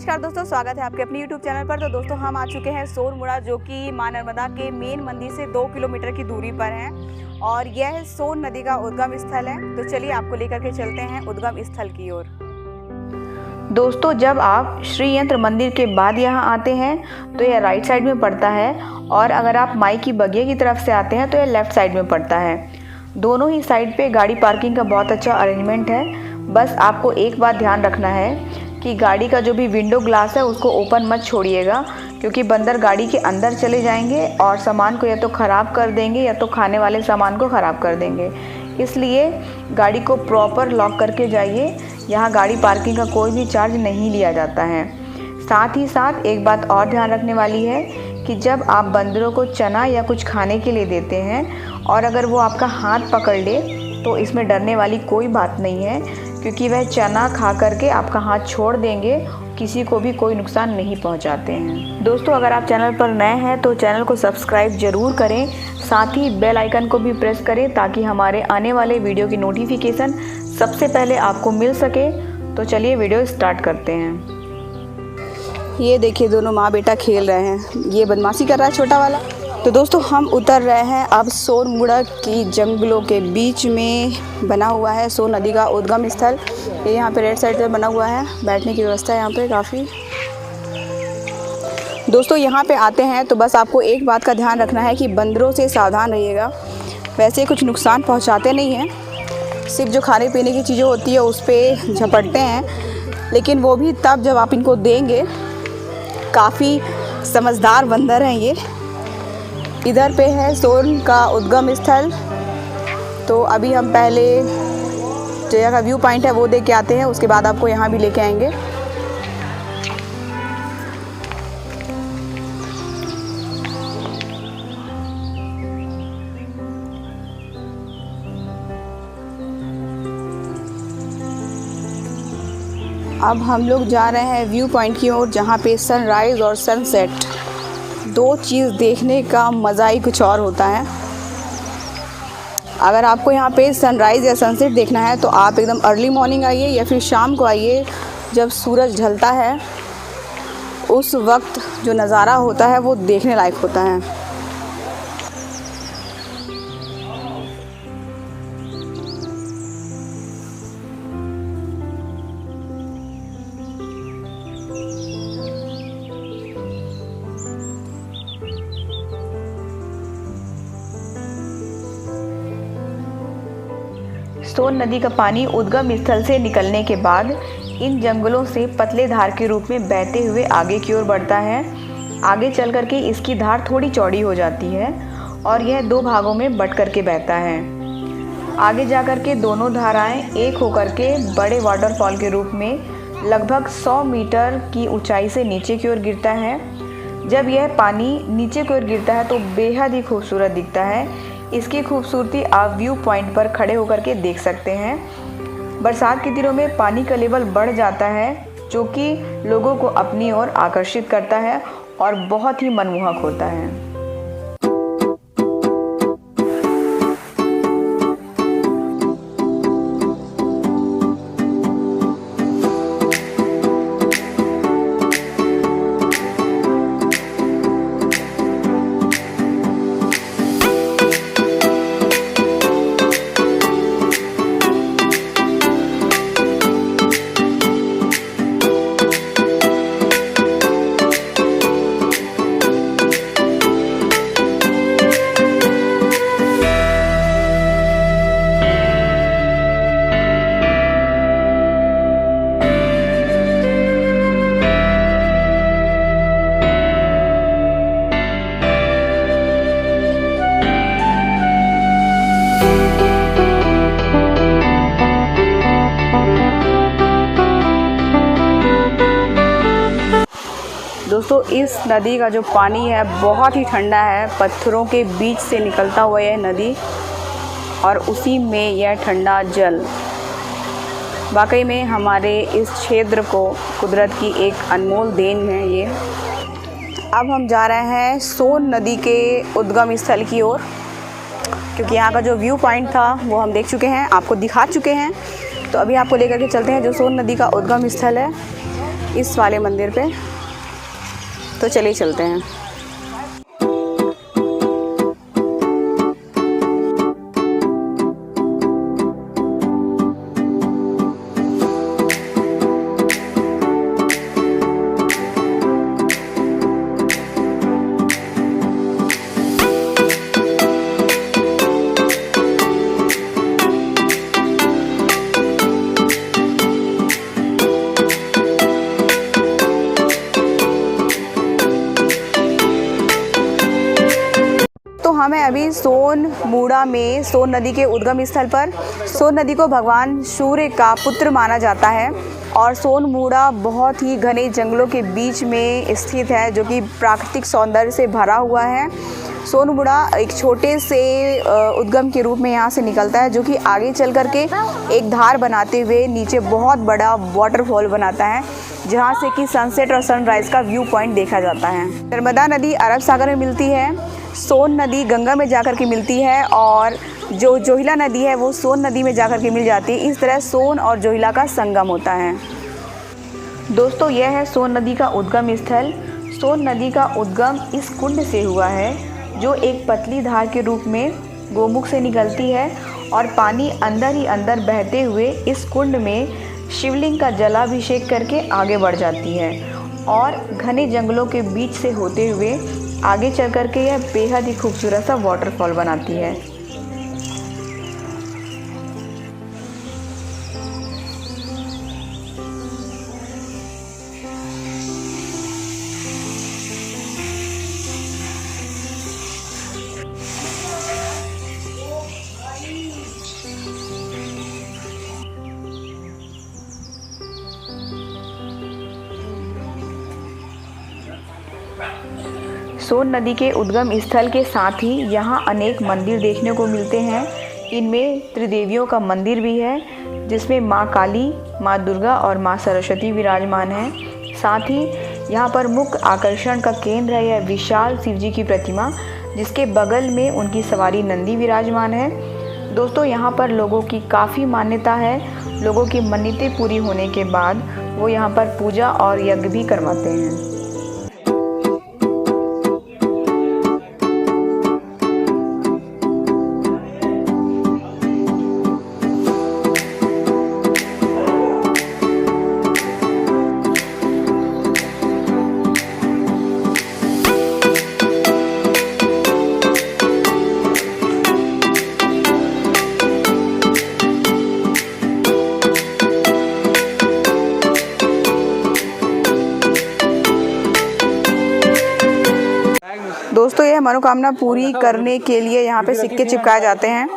नमस्कार दोस्तों, स्वागत है आपके अपने YouTube चैनल पर। तो दोस्तों हम आ चुके हैं सोनमुड़ा, जो कि मां नर्मदा के मेन मंदिर से 2 किलोमीटर की दूरी पर है और यह सोन नदी का उद्गम स्थल है। तो चलिए आपको लेकर के चलते हैं उद्गम स्थल की ओर। दोस्तों जब आप श्री यंत्र मंदिर के बाद यहाँ आते हैं तो यह राइट साइड में पड़ता है और अगर आप माई की बगिया की तरफ से आते हैं तो यह लेफ्ट साइड में पड़ता है। दोनों ही साइड पे गाड़ी पार्किंग का बहुत अच्छा अरेंजमेंट है। बस आपको एक बात ध्यान रखना है कि गाड़ी का जो भी विंडो ग्लास है उसको ओपन मत छोड़िएगा, क्योंकि बंदर गाड़ी के अंदर चले जाएंगे और सामान को या तो ख़राब कर देंगे या तो खाने वाले सामान को ख़राब कर देंगे। इसलिए गाड़ी को प्रॉपर लॉक करके जाइए। यहाँ गाड़ी पार्किंग का कोई भी चार्ज नहीं लिया जाता है। साथ ही साथ एक बात और ध्यान रखने वाली है कि जब आप बंदरों को चना या कुछ खाने के लिए देते हैं और अगर वो आपका हाथ पकड़ ले तो इसमें डरने वाली कोई बात नहीं है, क्योंकि वह चना खा करके आपका हाथ छोड़ देंगे, किसी को भी कोई नुकसान नहीं पहुंचाते हैं। दोस्तों अगर आप चैनल पर नए हैं तो चैनल को सब्सक्राइब ज़रूर करें, साथ ही बेल आइकन को भी प्रेस करें ताकि हमारे आने वाले वीडियो की नोटिफिकेशन सबसे पहले आपको मिल सके। तो चलिए वीडियो स्टार्ट करते हैं। ये देखिए दोनों माँ बेटा खेल रहे हैं, ये बदमाशी कर रहा है छोटा वाला। तो दोस्तों हम उतर रहे हैं अब सोनमुड़ा की जंगलों के बीच में बना हुआ है सोन नदी का उद्गम स्थल। ये यहाँ पे रेड साइड पे बना हुआ है, बैठने की व्यवस्था है यहाँ पे काफ़ी। दोस्तों यहाँ पे आते हैं तो बस आपको एक बात का ध्यान रखना है कि बंदरों से सावधान रहिएगा। वैसे कुछ नुकसान पहुँचाते नहीं हैं, सिर्फ जो खाने पीने की चीज़ें होती है उस पर झपटते हैं, लेकिन वो भी तब जब आप इनको देंगे। काफ़ी समझदार बंदर हैं ये। इधर पे है सोन का उद्गम स्थल। तो अभी हम पहले जो यहाँ का व्यू पॉइंट है वो देख के आते हैं, उसके बाद आपको यहाँ भी लेके आएंगे। अब हम लोग जा रहे हैं व्यू पॉइंट की ओर, जहाँ पे सनराइज़ और सनसेट दो चीज़ देखने का मज़ा ही कुछ और होता है। अगर आपको यहाँ पे सनराइज़ या सनसेट देखना है तो आप एकदम अर्ली मॉर्निंग आइए या फिर शाम को आइए, जब सूरज ढलता है उस वक्त जो नज़ारा होता है वो देखने लायक होता है। सोन नदी का पानी उद्गम स्थल से निकलने के बाद इन जंगलों से पतले धार के रूप में बहते हुए आगे की ओर बढ़ता है। आगे चल करके इसकी धार थोड़ी चौड़ी हो जाती है और यह 2 भागों में बट करके बहता है। आगे जा कर के दोनों धाराएं एक होकर के बड़े वाटरफॉल के रूप में लगभग 100 मीटर की ऊंचाई से नीचे की ओर गिरता है। जब यह पानी नीचे की ओर गिरता है तो बेहद ही खूबसूरत दिखता है। इसकी खूबसूरती आप व्यू पॉइंट पर खड़े होकर के देख सकते हैं। बरसात के दिनों में पानी का लेवल बढ़ जाता है, जो कि लोगों को अपनी ओर आकर्षित करता है और बहुत ही मनमोहक होता है। दोस्तों इस नदी का जो पानी है बहुत ही ठंडा है। पत्थरों के बीच से निकलता हुआ यह नदी और उसी में यह ठंडा जल, वाकई में हमारे इस क्षेत्र को कुदरत की एक अनमोल देन है ये। अब हम जा रहे हैं सोन नदी के उद्गम स्थल की ओर, क्योंकि यहाँ का जो व्यू पॉइंट था वो हम देख चुके हैं, आपको दिखा चुके हैं। तो अभी आपको लेकर के चलते हैं जो सोन नदी का उद्गम स्थल है। इस वाले मंदिर पे। तो चलिए चलते हैं। हमें अभी सोनमुड़ा में सोन नदी के उद्गम स्थल पर, सोन नदी को भगवान सूर्य का पुत्र माना जाता है और सोनमुड़ा बहुत ही घने जंगलों के बीच में स्थित है जो कि प्राकृतिक सौंदर्य से भरा हुआ है। सोनमुड़ा एक छोटे से उद्गम के रूप में यहाँ से निकलता है जो कि आगे चल करके एक धार बनाते हुए नीचे बहुत बड़ा वाटरफॉल बनाता है जहाँ से कि सनसेट और सनराइज का व्यू पॉइंट देखा जाता है। नर्मदा नदी अरब सागर में मिलती है, सोन नदी गंगा में जाकर के मिलती है और जो जोहिला नदी है वो सोन नदी में जाकर के मिल जाती है। इस तरह सोन और जोहिला का संगम होता है। दोस्तों यह है सोन नदी का उद्गम स्थल। सोन नदी का उद्गम इस कुंड से हुआ है जो एक पतली धार के रूप में गोमुख से निकलती है और पानी अंदर ही अंदर बहते हुए इस कुंड में शिवलिंग का जलाभिषेक करके आगे बढ़ जाती है और घने जंगलों के बीच से होते हुए आगे चल करके यह बेहद ही खूबसूरत सा वाटरफॉल बनाती है। सोन नदी के उद्गम स्थल के साथ ही यहाँ अनेक मंदिर देखने को मिलते हैं। इनमें त्रिदेवियों का मंदिर भी है जिसमें माँ काली, माँ दुर्गा और माँ सरस्वती विराजमान हैं। साथ ही यहाँ पर मुख्य आकर्षण का केंद्र है यह विशाल शिवजी की प्रतिमा जिसके बगल में उनकी सवारी नंदी विराजमान है। दोस्तों यहाँ पर लोगों की काफ़ी मान्यता है। लोगों की मन्नतें पूरी होने के बाद वो यहाँ पर पूजा और यज्ञ भी करवाते हैं। दोस्तों यह मनोकामना पूरी करने के लिए यहाँ पे सिक्के चिपकाए जाते हैं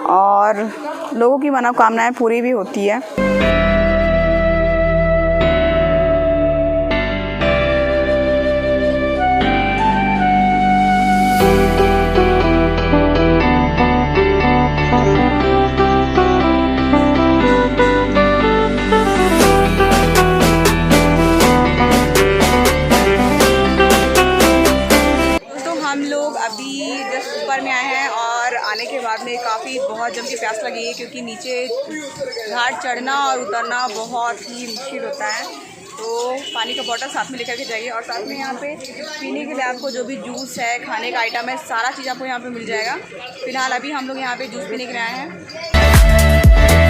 और लोगों की मनोकामनाएं पूरी भी होती है। ऊपर में आए हैं और आने के बाद में काफ़ी बहुत जम के प्यास लगी है क्योंकि नीचे घाट चढ़ना और उतरना बहुत ही मुश्किल होता है। तो पानी का बॉटल साथ में लेकर के जाइए और साथ में यहाँ पे पीने के लिए आपको जो भी जूस है, खाने का आइटम है, सारा चीज़ आपको यहाँ पे मिल जाएगा। फिलहाल अभी हम लोग यहाँ पे जूस पीने के लिए आए हैं।